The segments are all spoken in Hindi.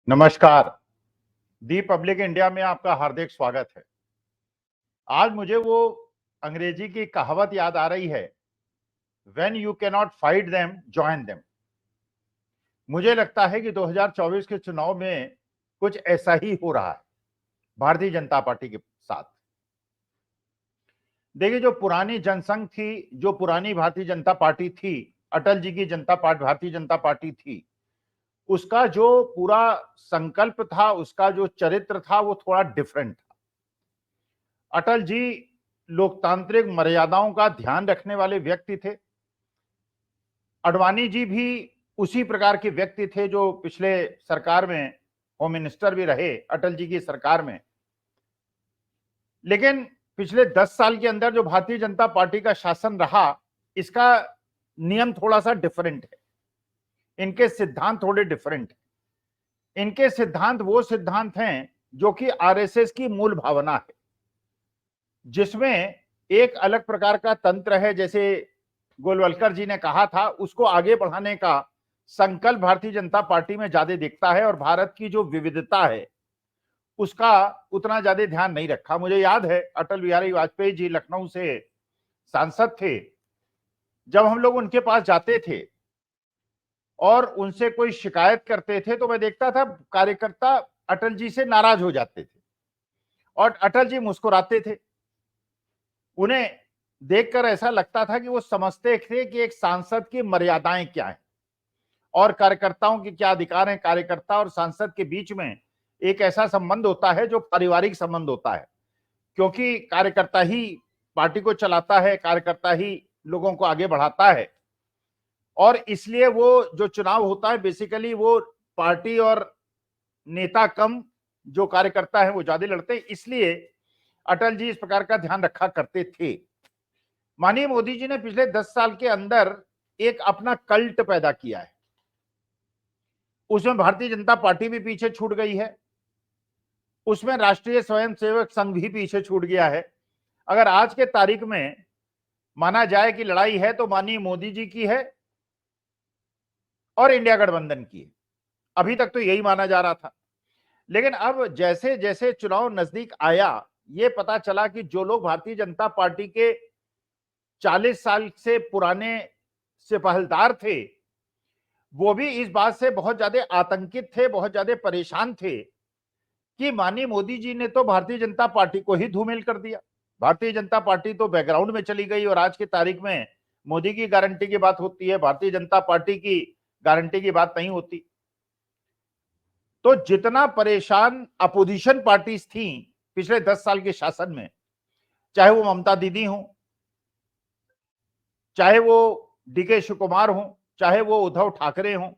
नमस्कार। दी पब्लिक इंडिया में आपका हार्दिक स्वागत है। आज मुझे वो अंग्रेजी की कहावत याद आ रही है, when you can not fight them join them. मुझे लगता है कि 2024 के चुनाव में कुछ ऐसा ही हो रहा है भारतीय जनता पार्टी के साथ। देखिए, जो पुरानी जनसंघ थी, जो पुरानी भारतीय जनता पार्टी थी, अटल जी की जनता पार्टी भारतीय जनता पार्टी थी, उसका जो पूरा संकल्प था, उसका जो चरित्र था, वो थोड़ा डिफरेंट था। अटल जी लोकतांत्रिक मर्यादाओं का ध्यान रखने वाले व्यक्ति थे। अडवाणी जी भी उसी प्रकार के व्यक्ति थे जो पिछले सरकार में होम मिनिस्टर भी रहे, अटल जी की सरकार में। लेकिन पिछले 10 साल के अंदर जो भारतीय जनता पार्टी का शासन रहा, इसका नियम थोड़ा सा डिफरेंट है। इनके सिद्धांत थोड़े डिफरेंट हैं। इनके सिद्धांत वो सिद्धांत हैं जो कि आरएसएस की मूल भावना है, जिसमें एक अलग प्रकार का तंत्र है। जैसे गोलवलकर जी ने कहा था, उसको आगे बढ़ाने का संकल्प भारतीय जनता पार्टी में ज्यादा दिखता है और भारत की जो विविधता है उसका उतना ज्यादा ध्यान नहीं रखा। मुझे याद है, अटल बिहारी वाजपेयी जी लखनऊ से सांसद थे। जब हम लोग उनके पास जाते थे और उनसे कोई शिकायत करते थे तो मैं देखता था कार्यकर्ता अटल जी से नाराज हो जाते थे और अटल जी मुस्कुराते थे। उन्हें देखकर ऐसा लगता था कि वो समझते थे कि एक सांसद की मर्यादाएं क्या हैं और कार्यकर्ताओं के क्या अधिकार हैं। कार्यकर्ता और सांसद के बीच में एक ऐसा संबंध होता है जो पारिवारिक संबंध होता है, क्योंकि कार्यकर्ता ही पार्टी को चलाता है, कार्यकर्ता ही लोगों को आगे बढ़ाता है। और इसलिए वो जो चुनाव होता है, बेसिकली वो पार्टी और नेता कम जो कार्यकर्ता है वो ज्यादा लड़ते हैं। इसलिए अटल जी इस प्रकार का ध्यान रखा करते थे। माननीय मोदी जी ने पिछले 10 साल के अंदर एक अपना कल्ट पैदा किया है। उसमें भारतीय जनता पार्टी भी पीछे छूट गई है, उसमें राष्ट्रीय स्वयंसेवक संघ भी पीछे छूट गया है। अगर आज के तारीख में माना जाए कि लड़ाई है तो माननीय मोदी जी की है और इंडिया गठबंधन की है। अभी तक तो यही माना जा रहा था, लेकिन अब जैसे जैसे चुनाव नजदीक आया, ये पता चला कि जो लोग भारतीय जनता पार्टी के 40 साल से पुराने सिपहलदार थे, वो भी इस बात से बहुत ज्यादा आतंकित थे, बहुत ज्यादा परेशान थे कि माननीय मोदी जी ने तो भारतीय जनता पार्टी को ही धूमिल कर दिया। भारतीय जनता पार्टी तो बैकग्राउंड में चली गई और आज की तारीख में मोदी की गारंटी की बात होती है, भारतीय जनता पार्टी की गारंटी की बात नहीं होती। तो जितना परेशान अपोजिशन पार्टीज थी पिछले 10 साल के शासन में, चाहे वो ममता दीदी हो, चाहे वो डीके शिव कुमार हो, चाहे वो उद्धव ठाकरे हो,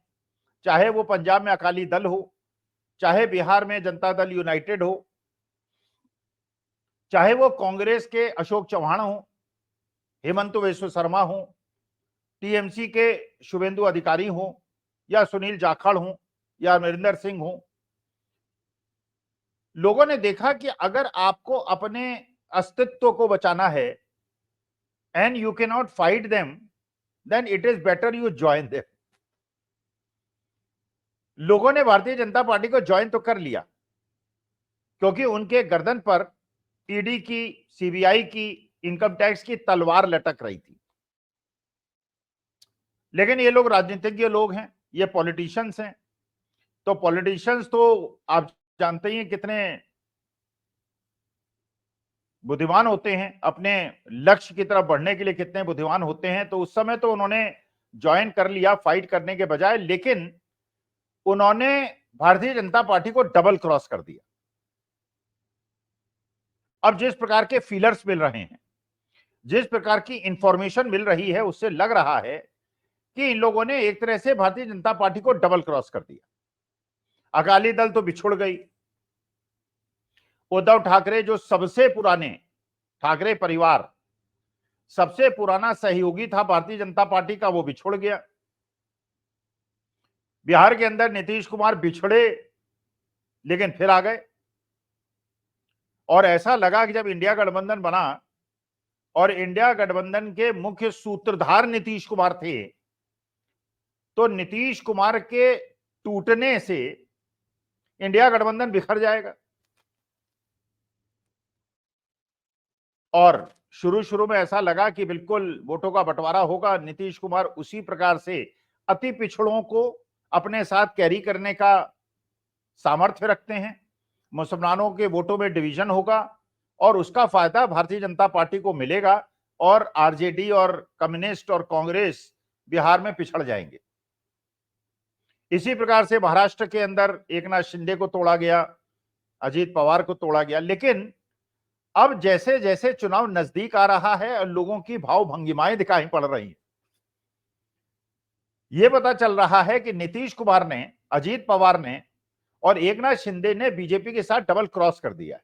चाहे वो पंजाब में अकाली दल हो, चाहे बिहार में जनता दल यूनाइटेड हो, चाहे वो कांग्रेस के अशोक चौहान हो, हेमंत बिश्व शर्मा हो, टीएमसी के शुभेंदु अधिकारी हो, या सुनील जाखड़ हो, या अमरिंदर सिंह हो, लोगों ने देखा कि अगर आपको अपने अस्तित्व को बचाना है and you can not fight them, then it is better you join them. लोगों ने भारतीय जनता पार्टी को ज्वाइन तो कर लिया, क्योंकि उनके गर्दन पर ईडी की, सीबीआई की, इनकम टैक्स की तलवार लटक रही थी। लेकिन ये लोग राजनीतिज्ञ लोग हैं, ये पॉलिटिशियंस हैं। तो पॉलिटिशियंस तो आप जानते ही हैं कितने बुद्धिमान होते हैं, अपने लक्ष्य की तरफ बढ़ने के लिए कितने बुद्धिमान होते हैं। तो उस समय तो उन्होंने ज्वाइन कर लिया फाइट करने के बजाय, लेकिन उन्होंने भारतीय जनता पार्टी को डबल क्रॉस कर दिया। अब जिस प्रकार के फीलर्स मिल रहे हैं, जिस प्रकार की इंफॉर्मेशन मिल रही है, उससे लग रहा है कि इन लोगों ने एक तरह से भारतीय जनता पार्टी को डबल क्रॉस कर दिया। अकाली दल तो बिछुड़ गई, उद्धव ठाकरे जो सबसे पुराने, ठाकरे परिवार सबसे पुराना सहयोगी था भारतीय जनता पार्टी का, वो बिछुड़ गया। बिहार के अंदर नीतीश कुमार बिछड़े लेकिन फिर आ गए, और ऐसा लगा कि जब इंडिया गठबंधन बना और इंडिया गठबंधन के मुख्य सूत्रधार नीतीश कुमार थे, तो नीतीश कुमार के टूटने से इंडिया गठबंधन बिखर जाएगा। और शुरू शुरू में ऐसा लगा कि बिल्कुल वोटों का बंटवारा होगा। नीतीश कुमार उसी प्रकार से अति पिछड़ों को अपने साथ कैरी करने का सामर्थ्य रखते हैं। मुसलमानों के वोटों में डिवीजन होगा और उसका फायदा भारतीय जनता पार्टी को मिलेगा और आरजेडी और कम्युनिस्ट और कांग्रेस बिहार में पिछड़ जाएंगे। इसी प्रकार से महाराष्ट्र के अंदर एकनाथ शिंदे को तोड़ा गया, अजीत पवार को तोड़ा गया। लेकिन अब जैसे जैसे चुनाव नजदीक आ रहा है और लोगों की भाव भंगिमाएं दिखाई पड़ रही हैं, यह पता चल रहा है कि नीतीश कुमार ने, अजीत पवार ने और एकनाथ शिंदे ने बीजेपी के साथ डबल क्रॉस कर दिया है।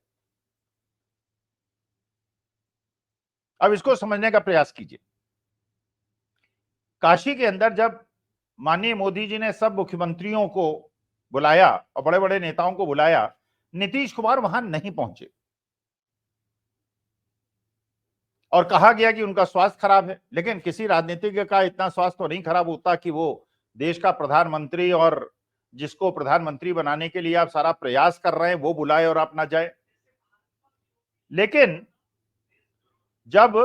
अब इसको समझने का प्रयास कीजिए। काशी के अंदर जब माननीय मोदी जी ने सब मुख्यमंत्रियों को बुलाया और बड़े बड़े नेताओं को बुलाया, नीतीश कुमार वहां नहीं पहुंचे और कहा गया कि उनका स्वास्थ्य खराब है। लेकिन किसी राजनीतिज्ञ का इतना स्वास्थ्य तो नहीं खराब होता कि वो देश का प्रधानमंत्री और जिसको प्रधानमंत्री बनाने के लिए आप सारा प्रयास कर रहे हैं वो बुलाए और आप ना जाए। लेकिन जब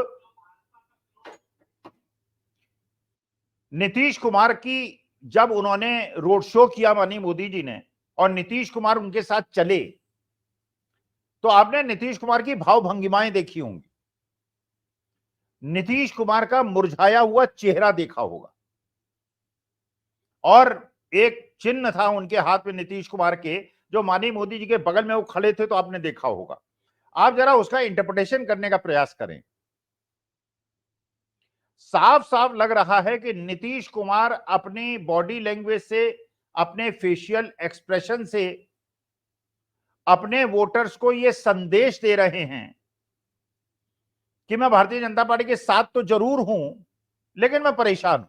नीतीश कुमार की, जब उन्होंने रोड शो किया माननीय मोदी जी ने और नीतीश कुमार उनके साथ चले, तो आपने नीतीश कुमार की भाव भंगिमाएं देखी होंगी, नीतीश कुमार का मुरझाया हुआ चेहरा देखा होगा और एक चिन्ह था उनके हाथ में नीतीश कुमार के, जो माननीय मोदी जी के बगल में वो खड़े थे, तो आपने देखा होगा। आप जरा उसका इंटरप्रिटेशन करने का प्रयास करें। साफ साफ लग रहा है कि नीतीश कुमार अपनी बॉडी लैंग्वेज से, अपने फेशियल एक्सप्रेशन से अपने वोटर्स को यह संदेश दे रहे हैं कि मैं भारतीय जनता पार्टी के साथ तो जरूर हूं, लेकिन मैं परेशान हूं,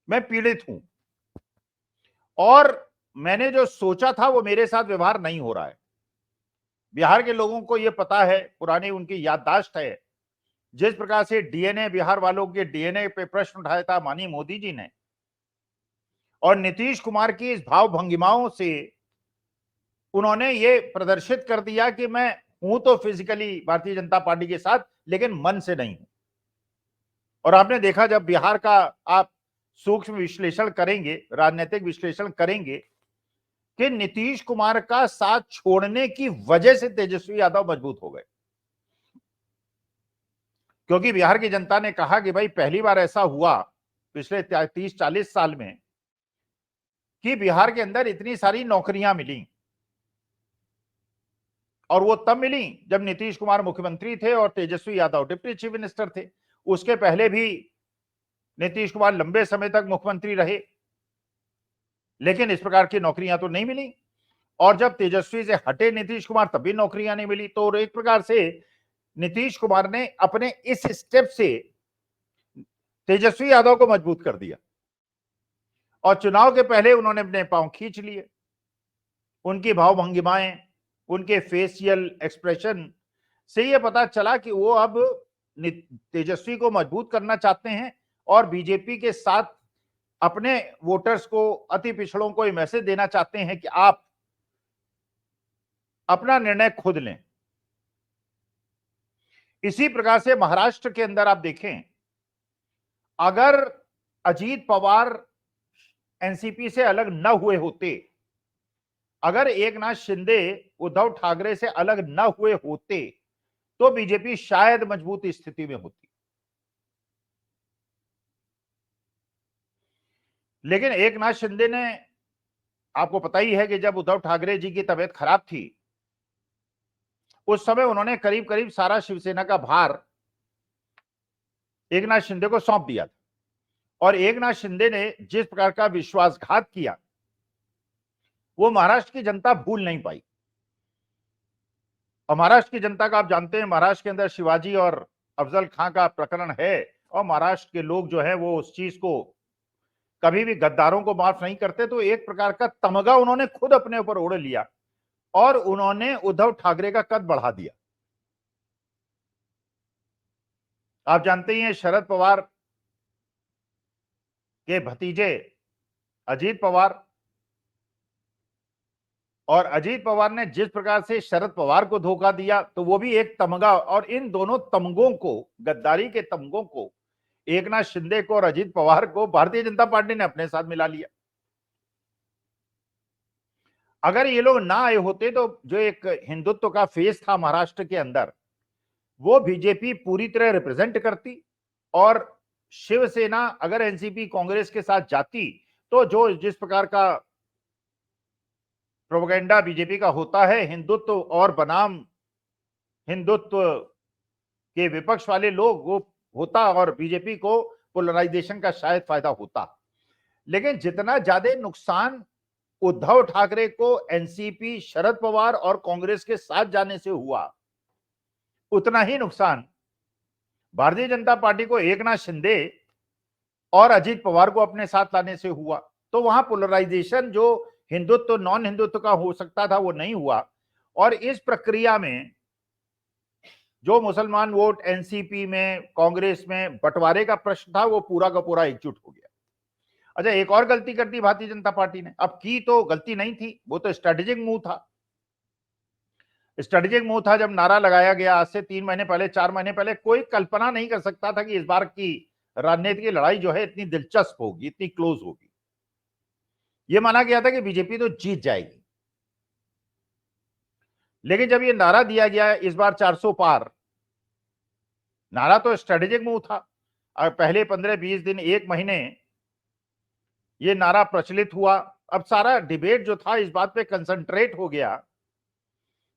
मैं पीड़ित हूं और मैंने जो सोचा था वो मेरे साथ व्यवहार नहीं हो रहा है। बिहार के लोगों को यह पता है, पुरानी उनकी याददाश्त है, जिस प्रकार से डीएनए, बिहार वालों के डीएनए पे प्रश्न उठाया था माननीय मोदी जी ने, और नीतीश कुमार की इस भाव भंगिमाओं से उन्होंने ये प्रदर्शित कर दिया कि मैं हूं तो फिजिकली भारतीय जनता पार्टी के साथ, लेकिन मन से नहीं हूं। और आपने देखा, जब बिहार का आप सूक्ष्म विश्लेषण करेंगे, राजनीतिक विश्लेषण करेंगे, कि नीतीश कुमार का साथ छोड़ने की वजह से तेजस्वी यादव मजबूत हो गए। क्योंकि बिहार की जनता ने कहा कि भाई पहली बार ऐसा हुआ पिछले 30-40 साल में कि बिहार के अंदर इतनी सारी नौकरियां मिली, और वो तब मिली जब नीतीश कुमार मुख्यमंत्री थे और Tejashwi Yadav deputy chief minister थे। उसके पहले भी नीतीश कुमार लंबे समय तक मुख्यमंत्री रहे, लेकिन इस प्रकार की नौकरियां तो नहीं मिली। और जब तेजस्वी से हटे नीतीश कुमार, तब भी नौकरियां नहीं मिली। तो एक प्रकार से नीतीश कुमार ने अपने इस स्टेप से तेजस्वी यादव को मजबूत कर दिया और चुनाव के पहले उन्होंने अपने पांव खींच लिए। उनकी भाव भंगिमाएं, उनके फेशियल एक्सप्रेशन से यह पता चला कि वो अब तेजस्वी को मजबूत करना चाहते हैं और बीजेपी के साथ अपने वोटर्स को, अति पिछड़ों को, ये मैसेज देना चाहते हैं कि आप अपना निर्णय खुद लें। इसी प्रकार से महाराष्ट्र के अंदर आप देखें, अगर अजीत पवार एनसीपी से अलग न हुए होते, अगर एकनाथ शिंदे उद्धव ठाकरे से अलग न हुए होते, तो बीजेपी शायद मजबूत स्थिति में होती। लेकिन एकनाथ शिंदे ने, आपको पता ही है कि जब उद्धव ठाकरे जी की तबीयत खराब थी, उस समय उन्होंने करीब करीब सारा शिवसेना का भार एकनाथ शिंदे को सौंप दिया था। और एकनाथ शिंदे ने जिस प्रकार का विश्वासघात किया, वो महाराष्ट्र की जनता भूल नहीं पाई। और महाराष्ट्र की जनता का आप जानते हैं, महाराष्ट्र के अंदर शिवाजी और अफजल खां का प्रकरण है, और महाराष्ट्र के लोग जो है वो उस चीज को कभी भी गद्दारों को माफ नहीं करते। तो एक प्रकार का तमगा उन्होंने खुद अपने ऊपर ओढ़ लिया और उन्होंने उद्धव ठाकरे का कद बढ़ा दिया। आप जानते ही हैं, शरद पवार के भतीजे अजीत पवार और अजीत पवार ने जिस प्रकार से शरद पवार को धोखा दिया, तो वो भी एक तमगा, और इन दोनों तमगों को, गद्दारी के तमगों को, एकनाथ शिंदे को और अजीत पवार को भारतीय जनता पार्टी ने अपने साथ मिला लिया। अगर ये लोग ना आए होते तो जो एक हिंदुत्व का फेस था महाराष्ट्र के अंदर, वो बीजेपी पूरी तरह रिप्रेजेंट करती, और शिवसेना अगर एनसीपी कांग्रेस के साथ जाती तो जो जिस प्रकार का प्रोपेगेंडा बीजेपी का होता है, हिंदुत्व और बनाम हिंदुत्व के विपक्ष वाले लोग, वो होता, और बीजेपी को पोलराइजेशन का शायद फायदा होता। लेकिन जितना ज्यादा नुकसान उद्धव ठाकरे को एनसीपी, शरद पवार और कांग्रेस के साथ जाने से हुआ, उतना ही नुकसान भारतीय जनता पार्टी को एकनाथ शिंदे और अजीत पवार को अपने साथ लाने से हुआ। तो वहां पोलराइजेशन जो हिंदुत्व नॉन हिंदुत्व का हो सकता था वो नहीं हुआ, और इस प्रक्रिया में जो मुसलमान वोट एनसीपी में, कांग्रेस में बंटवारे का प्रश्न था, वो पूरा का पूरा एकजुट हो गया। अच्छा, एक और गलती कर दी भारतीय जनता पार्टी ने। अब की तो गलती नहीं थी, वो तो स्ट्रेटेजिक मूव था। स्ट्रेटेजिक मूव था जब नारा लगाया गया आज से 3 महीने पहले, 4 महीने पहले। कोई कल्पना नहीं कर सकता था कि इस बार की राजनीति की लड़ाई जो है इतनी दिलचस्प होगी, इतनी क्लोज होगी। यह माना गया था कि बीजेपी तो जीत जाएगी, लेकिन जब ये नारा दिया गया इस बार 400 पार, नारा तो स्ट्रेटेजिक मूव था। पहले 15-20 दिन, 1 महीने ये नारा प्रचलित हुआ। अब सारा डिबेट जो था इस बात पे कंसंट्रेट हो गया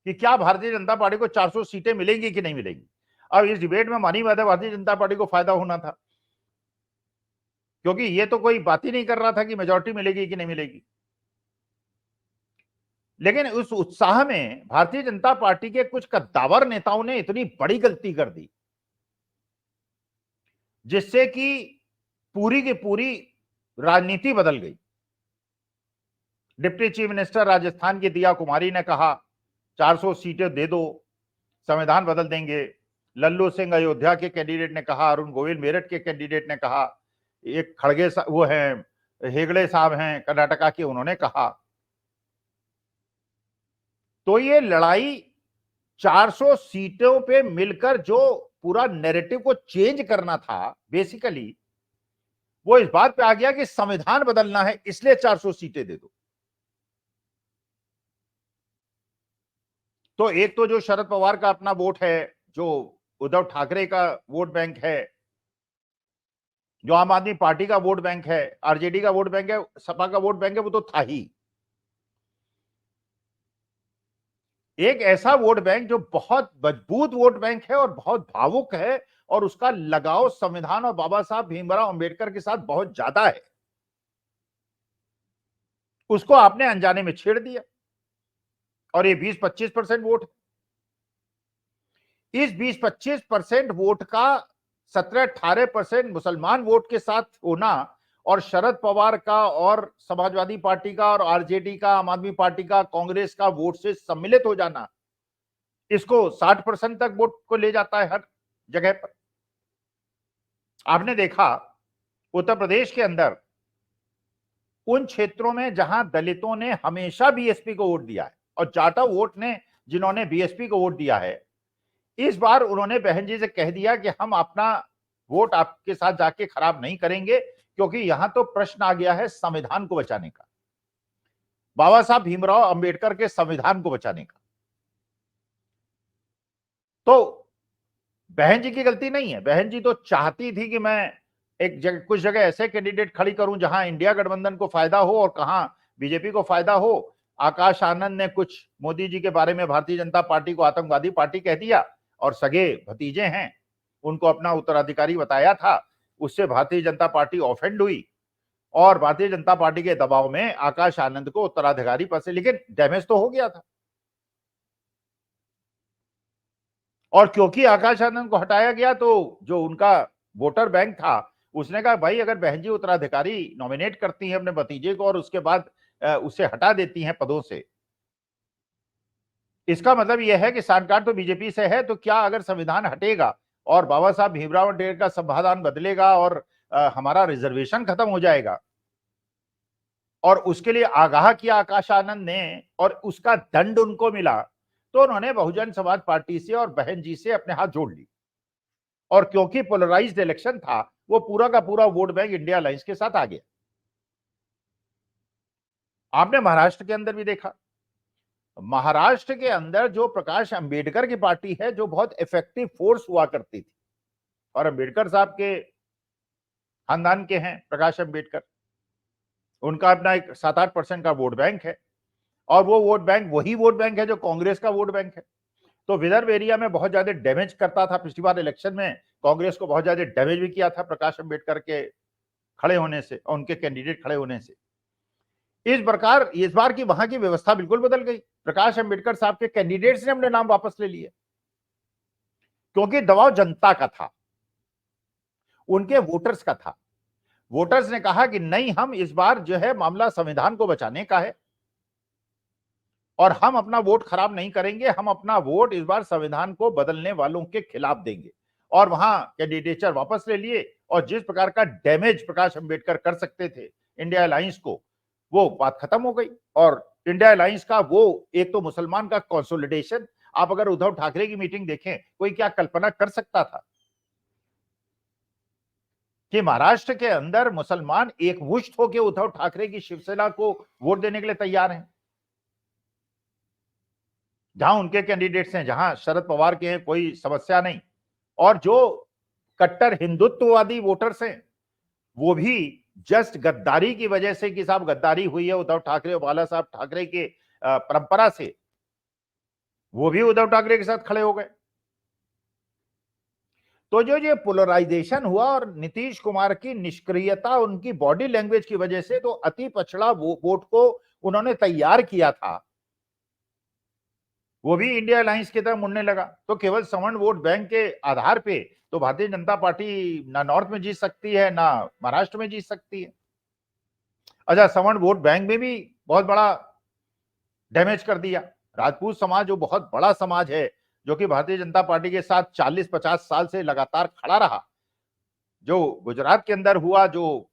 कि क्या भारतीय जनता पार्टी को 400 सीटें मिलेंगी कि नहीं मिलेंगी। अब इस डिबेट में मानी बात है भारतीय जनता पार्टी को फायदा होना था, क्योंकि ये तो कोई बात ही नहीं कर रहा था कि मेजॉरिटी मिलेगी कि नहीं मिलेगी। लेकिन उस उत्साह में भारतीय जनता पार्टी के कुछ कद्दावर नेताओं ने इतनी बड़ी गलती कर दी, जिससे कि पूरी की पूरी राजनीति बदल गई। डिप्टी चीफ मिनिस्टर राजस्थान की दिया कुमारी ने कहा 400 सीटें दे दो, संविधान बदल देंगे। लल्लू सिंह अयोध्या के कैंडिडेट ने कहा, अरुण गोविल मेरठ के कैंडिडेट ने कहा, एक खड़गे वो हैं, हेगड़े साहब हैं कर्नाटका के, उन्होंने कहा। तो ये लड़ाई 400 सीटों पे मिलकर जो पूरा नैरेटिव को चेंज करना था, बेसिकली वो इस बात पे आ गया कि संविधान बदलना है, इसलिए 400 सीटें दे दो। तो एक तो जो शरद पवार का अपना वोट है, जो उद्धव ठाकरे का वोट बैंक है, जो आम आदमी पार्टी का वोट बैंक है, आरजेडी का वोट बैंक है, सपा का वोट बैंक है, वो तो था ही। एक ऐसा वोट बैंक जो बहुत मजबूत वोट बैंक है और बहुत भावुक है, और उसका लगाव संविधान और बाबा साहब भीमराव अंबेडकर के साथ बहुत ज्यादा है, उसको आपने अनजाने में छेड़ दिया। और ये 20-25% वोट है। इस 20-25% वोट का 17-18% मुसलमान वोट के साथ होना, और शरद पवार का और समाजवादी पार्टी का और आरजेडी का, आम आदमी पार्टी का, कांग्रेस का वोट से सम्मिलित हो जाना, इसको 60% तक वोट को ले जाता है हर जगह पर। आपने देखा उत्तर प्रदेश के अंदर उन क्षेत्रों में जहां दलितों ने हमेशा बीएसपी को वोट दिया है, और जाटा वोट ने जिन्होंने बीएसपी को वोट दिया है, इस बार उन्होंने बहन जी से कह दिया कि हम अपना वोट आपके साथ जाके खराब नहीं करेंगे, क्योंकि यहां तो प्रश्न आ गया है संविधान को बचाने का, बाबा साहब भीमराव अंबेडकर के संविधान को बचाने का। तो बहन जी की गलती नहीं है। बहन जी तो चाहती थी कि मैं कुछ जगह ऐसे कैंडिडेट खड़ी करूं जहां इंडिया गठबंधन को फायदा हो और कहां बीजेपी को फायदा हो। आकाश आनंद ने कुछ मोदी जी के बारे में भारतीय जनता पार्टी को आतंकवादी पार्टी कह दिया, और सगे भतीजे हैं, उनको अपना उत्तराधिकारी बताया था, उससे भारतीय जनता पार्टी ऑफेंड हुई, और भारतीय जनता पार्टी के दबाव में आकाश आनंद को उत्तराधिकारी पद से, लेकिन डैमेज तो हो गया था। और क्योंकि आकाश आनंद को हटाया गया, तो जो उनका वोटर बैंक था उसने कहा भाई अगर बहन जी उत्तराधिकारी नॉमिनेट करती हैं अपने भतीजे को और उसके बाद उसे हटा देती हैं पदों से, इसका मतलब यह है कि सांठगांठ तो बीजेपी से है। तो क्या अगर संविधान हटेगा और बाबा साहब भीमराव अम्बेडकर का संविधान बदलेगा और हमारा रिजर्वेशन खत्म हो जाएगा, और उसके लिए आगाह किया आकाश आनंद ने और उसका दंड उनको मिला, तो उन्होंने बहुजन समाज पार्टी से और बहन जी से अपने हाथ जोड़ ली। और क्योंकि पोलराइज्ड इलेक्शन था, वो पूरा का पूरा वोट बैंक इंडिया अलायंस के साथ आ गया। आपने महाराष्ट्र के अंदर भी देखा, महाराष्ट्र के अंदर जो प्रकाश अंबेडकर की पार्टी है, जो बहुत इफेक्टिव फोर्स हुआ करती थी, और अंबेडकर साहब के खानदान के हैं प्रकाश अंबेडकर, उनका अपना एक 7-8% का वोट बैंक है, और वो वोट बैंक वही वोट बैंक है जो कांग्रेस का वोट बैंक है। तो विदर्भ एरिया में बहुत ज्यादा डैमेज करता था। पिछली बार इलेक्शन में कांग्रेस को बहुत ज्यादा डैमेज भी किया था प्रकाश अंबेडकर के खड़े होने से और उनके कैंडिडेट खड़े होने से। इस प्रकार इस बार की वहां की व्यवस्था बिल्कुल बदल गई। प्रकाश अंबेडकर साहब के कैंडिडेट्स ने अपने नाम वापस ले लिए, क्योंकि दबाव जनता का था, उनके वोटर्स का था। वोटर्स ने कहा कि नहीं, हम इस बार जो है मामला संविधान को बचाने का है और हम अपना वोट खराब नहीं करेंगे, हम अपना वोट इस बार संविधान को बदलने वालों के खिलाफ देंगे। और वहां कैंडिडेचर वापस ले लिए, और जिस प्रकार का डैमेज प्रकाश अंबेडकर कर सकते थे इंडिया अलायंस को, वो बात खत्म हो गई। और इंडिया अलायंस का वो एक तो मुसलमान का कंसोलिडेशन, आप अगर उद्धव ठाकरे की मीटिंग देखें, कोई क्या कल्पना कर सकता था कि महाराष्ट्र के अंदर मुसलमान एकमुश्त होकर उद्धव ठाकरे की शिवसेना को वोट देने के लिए तैयार हैं। जहां उनके कैंडिडेट्स हैं, जहां शरद पवार के हैं, कोई समस्या नहीं। और जो कट्टर हिंदुत्ववादी वोटर्स हैं, वो भी जस्ट गद्दारी की वजह से कि साहब गद्दारी हुई है उद्धव ठाकरे और बाला साहब ठाकरे के परंपरा से, वो भी उद्धव ठाकरे के साथ खड़े हो गए। तो जो ये पोलराइजेशन हुआ और नीतीश कुमार की निष्क्रियता, उनकी बॉडी लैंग्वेज की वजह से, तो अति पछड़ा वोट को उन्होंने तैयार किया था, वो भी इंडिया अलायंस की तरफ मुड़ने लगा। तो केवल सवर्ण वोट बैंक के आधार पे तो भारतीय जनता पार्टी ना नॉर्थ में जीत सकती है, ना महाराष्ट्र में जीत सकती है। अच्छा, सवर्ण वोट बैंक में भी बहुत बड़ा डैमेज कर दिया। राजपूत समाज जो बहुत बड़ा समाज है, जो कि भारतीय जनता पार्टी के साथ 40-50 साल से लगातार खड़ा रहा, जो गुजरात के अंदर हुआ, जो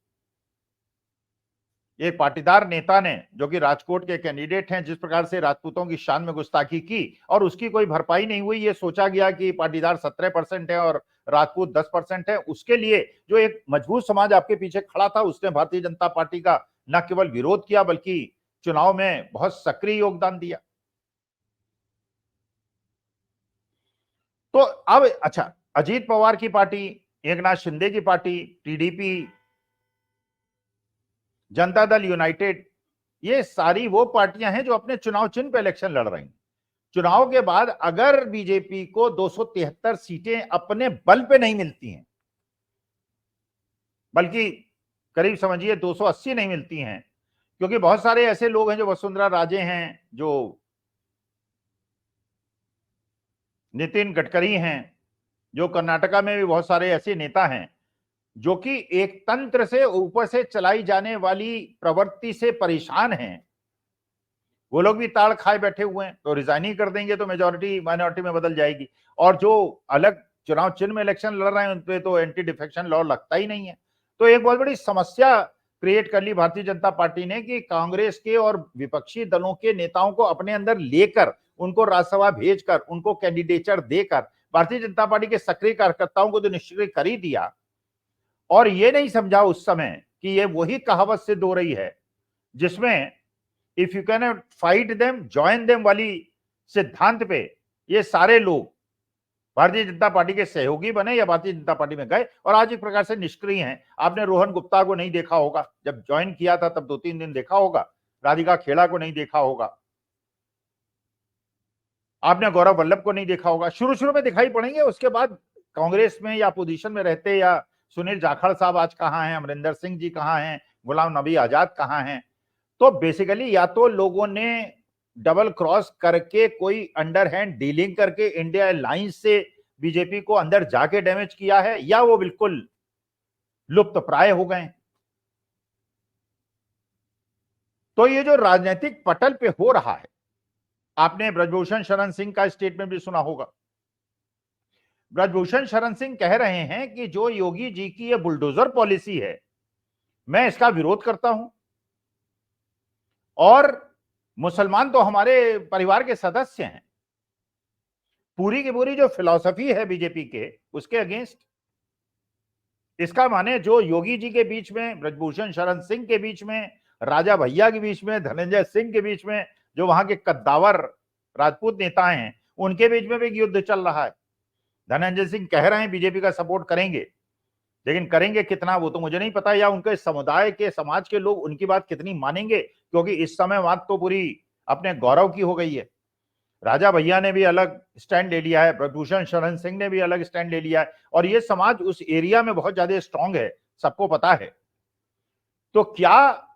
एक पाटीदार नेता ने, जो कि राजकोट के कैंडिडेट हैं, जिस प्रकार से राजपूतों की शान में गुस्ताखी की और उसकी कोई भरपाई नहीं हुई, ये सोचा गया कि पाटीदार 17% है और राजपूत 10% है, उसके लिए जो एक मजबूत समाज आपके पीछे खड़ा था, उसने भारतीय जनता पार्टी का न केवल विरोध किया बल्कि चुनाव में बहुत सक्रिय योगदान दिया। तो अब अच्छा, अजीत पवार की पार्टी, एकनाथ शिंदे की party, TDP, Janata Dal United, ये सारी वो पार्टियां हैं जो अपने चुनाव चिन्ह पे इलेक्शन लड़ रही हैं। चुनाव के बाद अगर बीजेपी को 273 सीटें अपने बल पे नहीं मिलती हैं, बल्कि करीब समझिए 280 नहीं मिलती हैं, क्योंकि बहुत सारे ऐसे लोग हैं जो वसुंधरा राजे हैं, जो नितिन गडकरी हैं, जो कर्नाटका में भी बहुत सारे ऐसे नेता हैं जो कि एक तंत्र से ऊपर से चलाई जाने वाली प्रवृत्ति से परेशान हैं, वो लोग भी ताड़ खाए बैठे हुए हैं। तो रिजाइन ही कर देंगे तो मेजोरिटी माइनॉरिटी में बदल जाएगी। और जो अलग चुनाव चिन्ह में इलेक्शन लड़ रहे हैं, उन पे तो एंटी डिफेक्शन लॉ लगता ही नहीं है। तो एक बहुत बड़ी समस्या क्रिएट कर ली भारतीय जनता पार्टी ने कि कांग्रेस के और विपक्षी दलों के नेताओं को अपने अंदर लेकर, उनको राज्यसभा भेजकर, उनको कैंडिडेचर देकर भारतीय जनता पार्टी के सक्रिय कार्यकर्ताओं को तो निष्क्रिय कर ही दिया। और ये नहीं समझा उस समय कि ये वही कहावत सिद्ध हो रही है जिसमें if you can fight them join them वाली सिद्धांत पे ये सारे लोग भारतीय जनता पार्टी के सहयोगी बने या भारतीय जनता पार्टी में गए और आज एक प्रकार से निष्क्रिय हैं। आपने रोहन गुप्ता को नहीं देखा होगा, जब ज्वाइन किया था तब 2-3 दिन देखा होगा। राधिका खेड़ा को नहीं देखा होगा, आपने गौरव वल्लभ को नहीं देखा होगा। शुरू शुरू में दिखाई पड़ेंगे, उसके बाद कांग्रेस में या पोजीशन में रहते, या सुनील जाखड़ साहब आज कहाँ हैं, अमरिंदर सिंह जी कहाँ हैं, गुलाम नबी आजाद कहाँ हैं। तो बेसिकली या तो लोगों ने डबल क्रॉस करके कोई अंडर हैंड डीलिंग करके इंडिया अलायंस से बीजेपी को अंदर जाके डैमेज किया है, या वो बिल्कुल लुप्त प्राय हो गए। तो ये जो राजनीतिक पटल पे हो रहा है, आपने ब्रजभूषण शरण सिंह का स्टेटमेंट भी सुना होगा। ब्रजभूषण शरण सिंह कह रहे हैं कि जो योगी जी की ये बुलडोजर पॉलिसी है, मैं इसका विरोध करता हूं। और मुसलमान तो हमारे परिवार के सदस्य हैं। पूरी की पूरी जो फिलॉसफी है बीजेपी के, उसके अगेंस्ट। इसका माने जो योगी जी के बीच में, ब्रजभूषण शरण सिंह के बीच में, राजा भैया के बीच में, धनंजय सिंह के बीच में, जो वहां के कद्दावर राजपूत नेता हैं, उनके बीच में भी युद्ध चल रहा है। धनंजय सिंह कह रहे हैं बीजेपी का सपोर्ट करेंगे, लेकिन करेंगे कितना वो तो मुझे नहीं पता, या उनके समुदाय के, समाज के लोग उनकी बात कितनी मानेंगे, क्योंकि इस समय बात तो पूरी अपने गौरव की हो गई है। राजा भैया ने भी अलग स्टैंड ले लिया है, ब्रजभूषण शरण सिंह ने भी अलग स्टैंड ले लिया है, और ये समाज उस एरिया में बहुत ज्यादा स्ट्रांग है, सबको पता है। तो क्या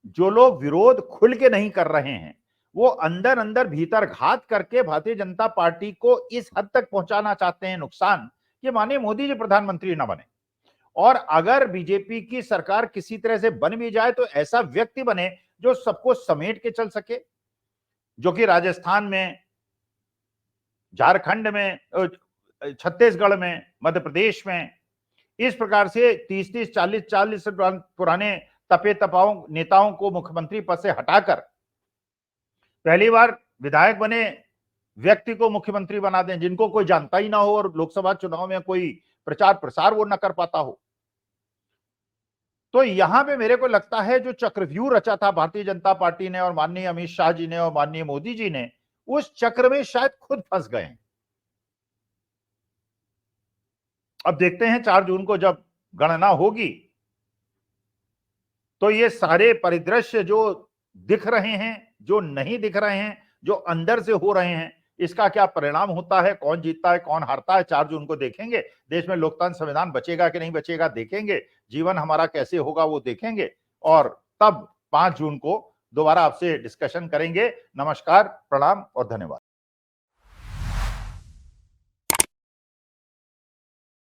जो लोग विरोध खुल के नहीं कर रहे हैं, वो अंदर अंदर भीतर घात करके भारतीय जनता पार्टी को इस हद तक पहुंचाना चाहते हैं नुकसान, कि माननीय मोदी जी प्रधानमंत्री ना बने, और अगर बीजेपी की सरकार किसी तरह से बन भी जाए तो ऐसा व्यक्ति बने जो सबको समेट के चल सके, जो कि राजस्थान में, झारखंड में, छत्तीसगढ़ में, मध्य प्रदेश में इस प्रकार से 30-30, 40-40 पुराने तपे तपाओं नेताओं को मुख्यमंत्री पद से हटाकर पहली बार विधायक बने व्यक्ति को मुख्यमंत्री बना दें, जिनको कोई जानता ही ना हो और लोकसभा चुनाव में कोई प्रचार प्रसार वो न कर पाता हो। तो यहां पे मेरे को लगता है जो चक्रव्यूह रचा था भारतीय जनता पार्टी ने और माननीय अमित शाह जी ने और माननीय मोदी जी ने, उस चक्र में शायद खुद फंस गए हैं। अब देखते हैं 4 जून को जब गणना होगी तो ये सारे परिदृश्य जो दिख रहे हैं, जो नहीं दिख रहे हैं, जो अंदर से हो रहे हैं, इसका क्या परिणाम होता है, कौन जीतता है कौन हारता है, 4 जून को देखेंगे। देश में लोकतंत्र संविधान बचेगा कि नहीं बचेगा देखेंगे, जीवन हमारा कैसे होगा वो देखेंगे, और तब 5 जून को दोबारा आपसे डिस्कशन करेंगे। नमस्कार, प्रणाम और धन्यवाद।